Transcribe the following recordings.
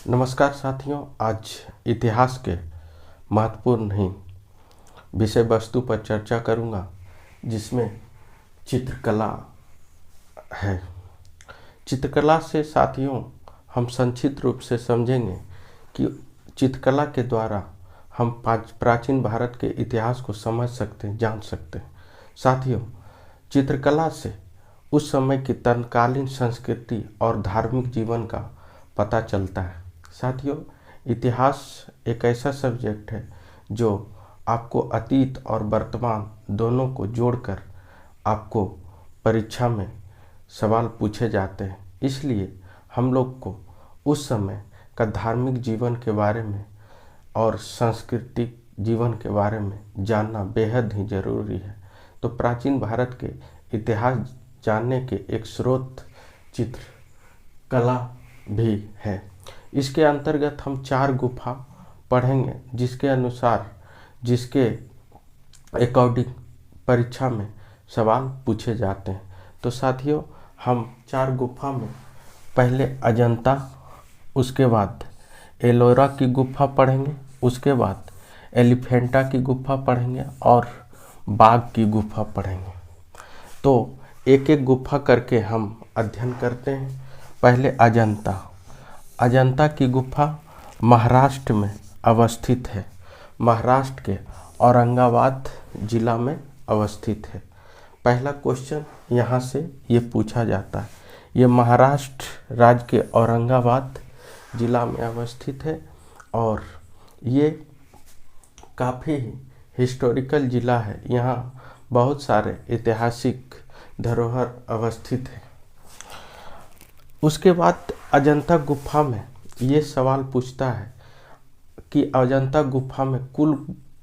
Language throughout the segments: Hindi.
नमस्कार साथियों, आज इतिहास के महत्वपूर्ण ही विषय वस्तु पर चर्चा करूंगा, जिसमें चित्रकला है। चित्रकला से साथियों हम संक्षिप्त रूप से समझेंगे कि चित्रकला के द्वारा हम प्राचीन भारत के इतिहास को समझ सकते हैं, जान सकते हैं। साथियों, चित्रकला से उस समय की तत्कालीन संस्कृति और धार्मिक जीवन का पता चलता है। साथियों, इतिहास एक ऐसा सब्जेक्ट है जो आपको अतीत और वर्तमान दोनों को जोड़कर आपको परीक्षा में सवाल पूछे जाते हैं। इसलिए हम लोग को उस समय का धार्मिक जीवन के बारे में और सांस्कृतिक जीवन के बारे में जानना बेहद ही जरूरी है। तो प्राचीन भारत के इतिहास जानने के एक स्रोत चित्रकला भी है। इसके अंतर्गत हम 4 गुफा पढ़ेंगे, जिसके अकॉर्डिंग परीक्षा में सवाल पूछे जाते हैं। तो साथियों, हम 4 गुफा में पहले अजंता, उसके बाद एलोरा की गुफा पढ़ेंगे, उसके बाद एलिफेंटा की गुफा पढ़ेंगे और बाघ की गुफा पढ़ेंगे। तो एक एक गुफा करके हम अध्ययन करते हैं। पहले अजंता की गुफा महाराष्ट्र में अवस्थित है। महाराष्ट्र के औरंगाबाद जिला में अवस्थित है। पहला क्वेश्चन यहाँ से ये पूछा जाता है। ये महाराष्ट्र राज्य के औरंगाबाद जिला में अवस्थित है और ये काफ़ी हिस्टोरिकल जिला है। यहाँ बहुत सारे ऐतिहासिक धरोहर अवस्थित है। उसके बाद अजंता गुफा में ये सवाल पूछता है कि अजंता गुफा में कुल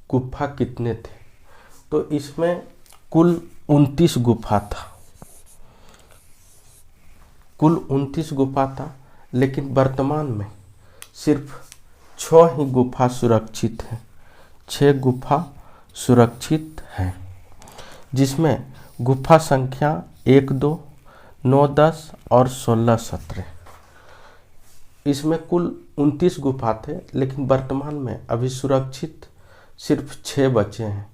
गुफा कितने थे। तो इसमें कुल 29 गुफा था। कुल 29 गुफा था, लेकिन वर्तमान में सिर्फ 6 ही गुफा सुरक्षित हैं। 6 गुफा सुरक्षित हैं, जिसमें गुफा संख्या 1, 2, 9, 10 और 16, 17। इसमें कुल 29 गुफा थे, लेकिन वर्तमान में अभी सुरक्षित सिर्फ 6 बचे हैं।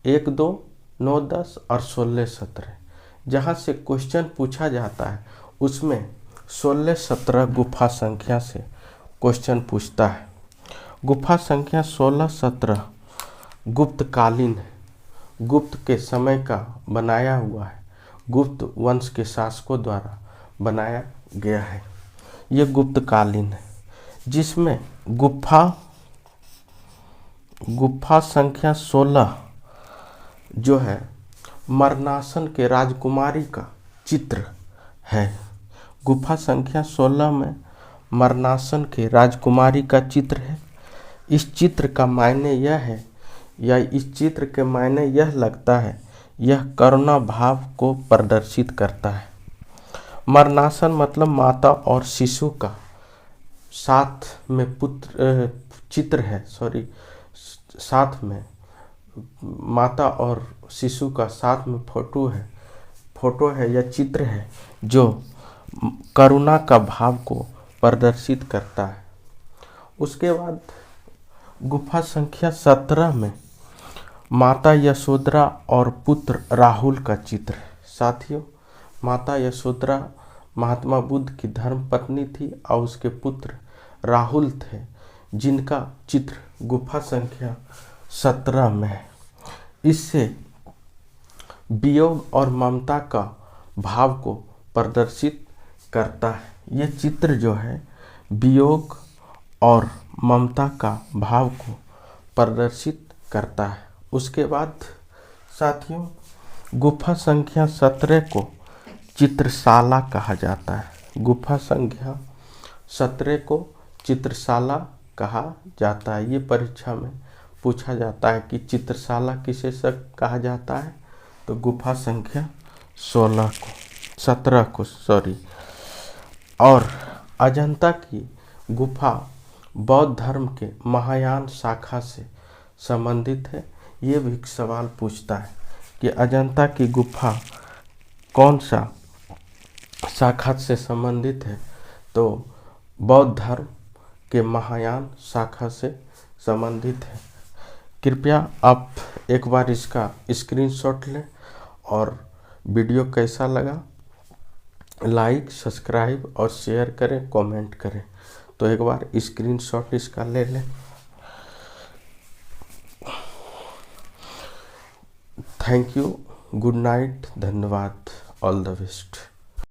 1, 2, 9, 10 और 16, 17। जहाँ से क्वेश्चन पूछा जाता है उसमें 16, 17 गुफा संख्या से क्वेश्चन पूछता है। गुफा संख्या 16, 17 गुप्तकालीन है। गुप्त के समय का बनाया हुआ है। गुप्त वंश के शासकों द्वारा बनाया गया है। ये गुप्तकालीन है, जिसमें गुफा संख्या 16 जो है मरनासन के राजकुमारी का चित्र है। गुफा संख्या 16 में मरनासन के राजकुमारी का चित्र है। इस चित्र का मायने यह है, या इस चित्र के मायने यह लगता है, यह करुणा भाव को प्रदर्शित करता है। मरनासन मतलब माता और शिशु का साथ में चित्र है। साथ में माता और शिशु का साथ में फोटो है या चित्र है, जो करुणा का भाव को प्रदर्शित करता है। उसके बाद गुफा संख्या 17 में माता यशोधरा और पुत्र राहुल का चित्र है। साथियों, माता यशोधरा महात्मा बुद्ध की धर्म पत्नी थी और उसके पुत्र राहुल थे, जिनका चित्र गुफा संख्या 17 में है। इससे वियोग और ममता का भाव को प्रदर्शित करता है। यह चित्र जो है वियोग और ममता का भाव को प्रदर्शित करता है। उसके बाद साथियों, गुफा संख्या 17 को चित्रशाला कहा जाता है। गुफा संख्या 17 को चित्रशाला कहा जाता है। ये परीक्षा में पूछा जाता है कि चित्रशाला किसे कहा जाता है। तो गुफा संख्या 17 को और अजंता की गुफा बौद्ध धर्म के महायान शाखा से संबंधित है। ये भी सवाल पूछता है कि अजंता की गुफा कौन सा शाखा से संबंधित है। तो बौद्ध धर्म के महायान शाखा से संबंधित है। कृपया आप एक बार इसका स्क्रीनशॉट लें और वीडियो कैसा लगा लाइक, सब्सक्राइब और शेयर करें, कमेंट करें। तो एक बार स्क्रीनशॉट इसका ले लें। थैंक यू, गुड नाइट, धन्यवाद, ऑल द बेस्ट।